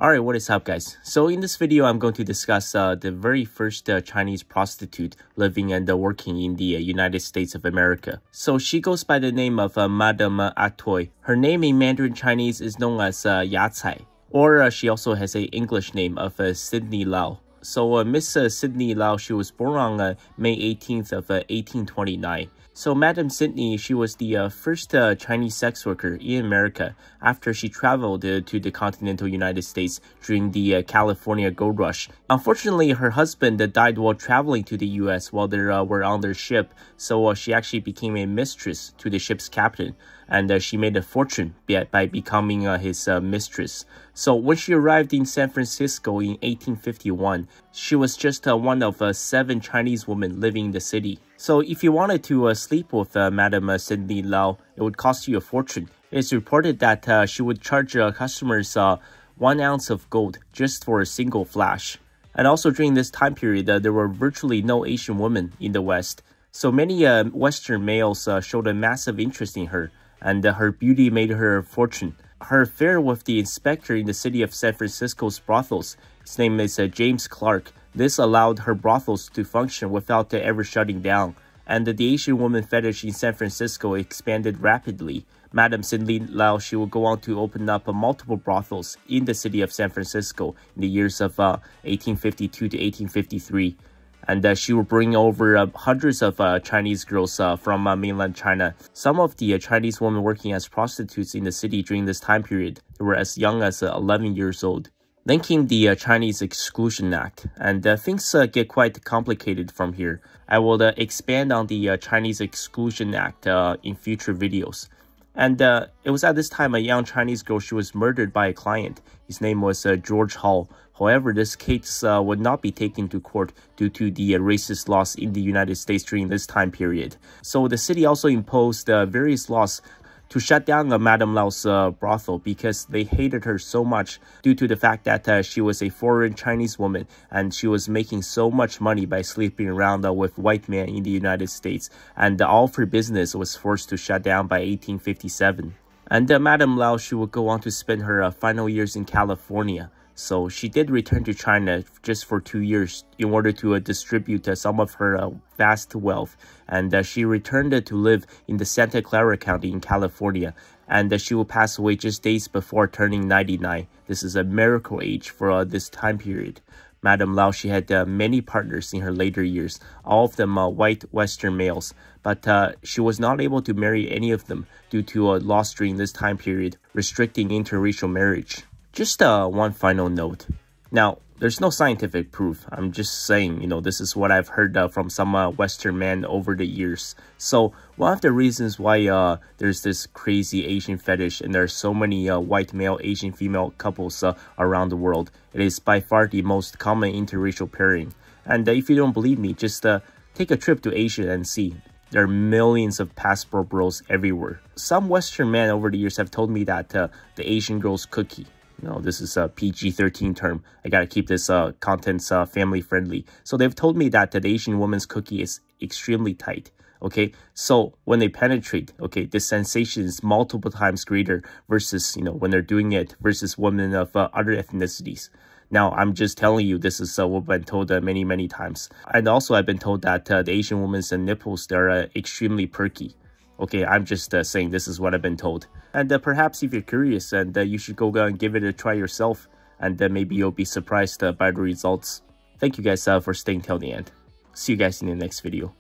Alright, what is up guys? So in this video, I'm going to discuss the very first Chinese prostitute living and working in the United States of America. So she goes by the name of Madame Atoy. Her name in Mandarin Chinese is known as Ya Cai, or she also has an English name of Sidney Lau. So Miss Sidney Lau, she was born on May 18th of 1829. So Madame Sidney, she was the first Chinese sex worker in America after she traveled to the continental United States during the California Gold Rush. Unfortunately, her husband died while traveling to the US while they were on their ship, so she actually became a mistress to the ship's captain, and she made a fortune by becoming his mistress. So when she arrived in San Francisco in 1851, she was just one of 7 Chinese women living in the city. So if you wanted to sleep with Madame Sidney Lau, it would cost you a fortune. It's reported that she would charge customers 1 ounce of gold just for a single flash. And also during this time period, there were virtually no Asian women in the West. So many Western males showed a massive interest in her, and her beauty made her a fortune. Her affair with the inspector in the city of San Francisco's brothels, his name is James Clark. This allowed her brothels to function without ever shutting down, and the Asian woman fetish in San Francisco expanded rapidly. Madame Sidney Lau, she would go on to open up multiple brothels in the city of San Francisco in the years of 1852 to 1853. And she would bring over hundreds of Chinese girls from mainland China. Some of the Chinese women working as prostitutes in the city during this time period, they were as young as 11 years old. Then came the Chinese Exclusion Act, and things get quite complicated from here. I will expand on the Chinese Exclusion Act in future videos. And it was at this time a young Chinese girl, she was murdered by a client. His name was George Hall. However, this case would not be taken to court due to the racist laws in the United States during this time period. So the city also imposed various laws to shut down Madame Lau's brothel because they hated her so much due to the fact that she was a foreign Chinese woman and she was making so much money by sleeping around with white men in the United States, and all of her business was forced to shut down by 1857. And Madame Lau, she would go on to spend her final years in California. So she did return to China just for 2 years in order to distribute some of her vast wealth. And she returned to live in the Santa Clara County in California. And she will pass away just days before turning 99. This is a miracle age for this time period. Madame Lau, she had many partners in her later years, all of them white Western males. But she was not able to marry any of them due to laws during this time period restricting interracial marriage. Just one final note. Now, there's no scientific proof. I'm just saying, you know, this is what I've heard from some Western men over the years. So one of the reasons why there's this crazy Asian fetish and there are so many white male Asian female couples around the world, it is by far the most common interracial pairing. And if you don't believe me, just take a trip to Asia and see. There are millions of passport bros everywhere. Some Western men over the years have told me that the Asian girl's cookie. No, this is a PG-13 term. I gotta keep this content family friendly. So they've told me that the Asian woman's cookie is extremely tight. Okay, so when they penetrate, okay, the sensation is multiple times greater versus, you know, when they're doing it versus women of other ethnicities. Now, I'm just telling you, this is what I've been told many times. And also, I've been told that the Asian woman's nipples, they're extremely perky. Okay, I'm just saying this is what I've been told. And perhaps if you're curious, and you should go and give it a try yourself, and maybe you'll be surprised by the results. Thank you guys for staying till the end. See you guys in the next video.